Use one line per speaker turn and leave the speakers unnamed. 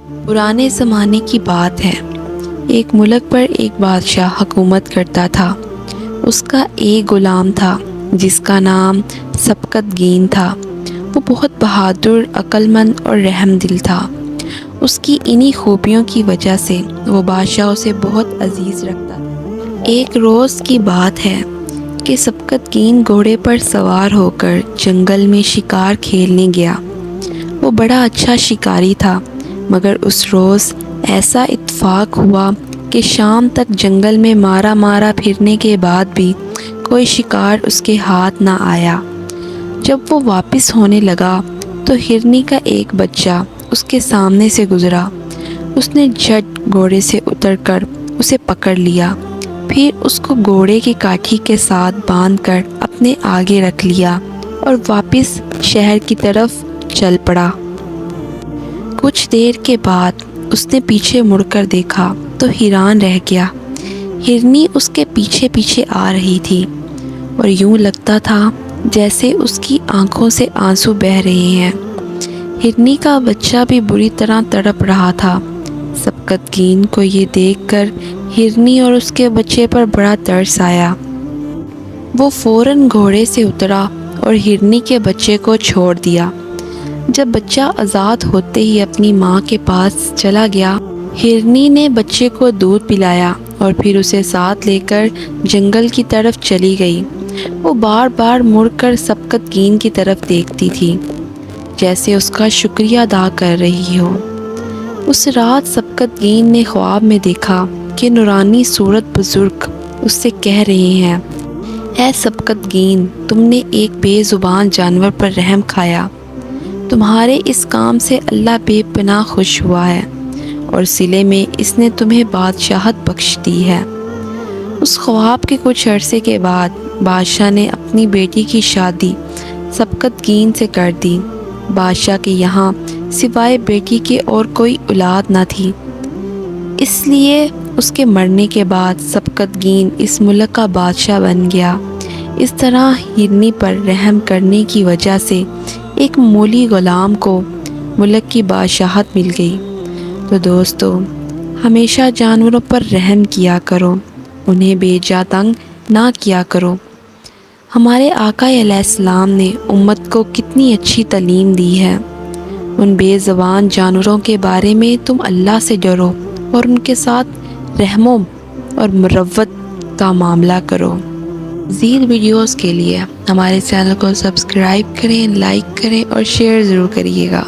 پرانے زمانے کی بات ہے۔ ایک ملک پر ایک بادشاہ حکومت کرتا تھا۔ اس کا ایک غلام تھا جس کا نام سبکتگین تھا۔ وہ بہت بہادر، عقل مند اور رحم دل تھا۔ اس کی انہی خوبیوں کی وجہ سے وہ بادشاہ اسے بہت عزیز رکھتا تھا۔ ایک روز کی بات ہے کہ سبکتگین گھوڑے پر سوار ہو کر جنگل میں شکار کھیلنے گیا۔ وہ بڑا اچھا شکاری تھا، مگر اس روز ایسا اتفاق ہوا کہ شام تک جنگل میں مارا پھرنے کے بعد بھی کوئی شکار اس کے ہاتھ نہ آیا۔ جب وہ واپس ہونے لگا تو ہرنی کا ایک بچہ اس کے سامنے سے گزرا۔ اس نے جھٹ گھوڑے سے اتر کر اسے پکڑ لیا، پھر اس کو گھوڑے کی کاٹھی کے ساتھ باندھ کر اپنے آگے رکھ لیا اور واپس شہر کی طرف چل پڑا۔ کچھ دیر کے بعد اس نے پیچھے مڑ کر دیکھا تو حیران رہ گیا۔ ہرنی اس کے پیچھے پیچھے آ رہی تھی اور یوں لگتا تھا جیسے اس کی آنکھوں سے آنسو بہہ رہے ہیں۔ ہرنی کا بچہ بھی بری طرح تڑپ رہا تھا۔ سبکتگین کو یہ دیکھ کر ہرنی اور اس کے بچے پر بڑا ترس آیا۔ وہ فوراً گھوڑے سے اترا اور ہرنی کے بچے کو چھوڑ دیا۔ جب بچہ آزاد ہوتے ہی اپنی ماں کے پاس چلا گیا، ہرنی نے بچے کو دودھ پلایا اور پھر اسے ساتھ لے کر جنگل کی طرف چلی گئی۔ وہ بار بار مڑ کر سبکتگین کی طرف دیکھتی تھی، جیسے اس کا شکریہ ادا کر رہی ہو۔ اس رات سبکتگین نے خواب میں دیکھا کہ نورانی صورت بزرگ اس سے کہہ رہے ہیں، اے سبکتگین، تم نے ایک بے زبان جانور پر رحم کھایا۔ تمہارے اس کام سے اللہ بے پناہ خوش ہوا ہے اور صلے میں اس نے تمہیں بادشاہت بخش دی ہے۔ اس خواب کے کچھ عرصے کے بعد بادشاہ نے اپنی بیٹی کی شادی سبکتگین سے کر دی۔ بادشاہ کے یہاں سوائے بیٹی کے اور کوئی اولاد نہ تھی، اس لیے اس کے مرنے کے بعد سبکتگین اس ملک کا بادشاہ بن گیا۔ اس طرح ہرنی پر رحم کرنے کی وجہ سے ایک مولی غلام کو ملک کی بادشاہت مل گئی۔ تو دوستو، ہمیشہ جانوروں پر رحم کیا کرو، انہیں بے جا تنگ نہ کیا کرو۔ ہمارے آقا علیہ السلام نے امت کو کتنی اچھی تعلیم دی ہے۔ ان بے زبان جانوروں کے بارے میں تم اللہ سے ڈرو اور ان کے ساتھ رحم اور مروت کا معاملہ کرو۔ مزید ویڈیوز کے لیے ہمارے چینل کو سبسکرائب کریں، لائک کریں اور شیئر ضرور کریے گا۔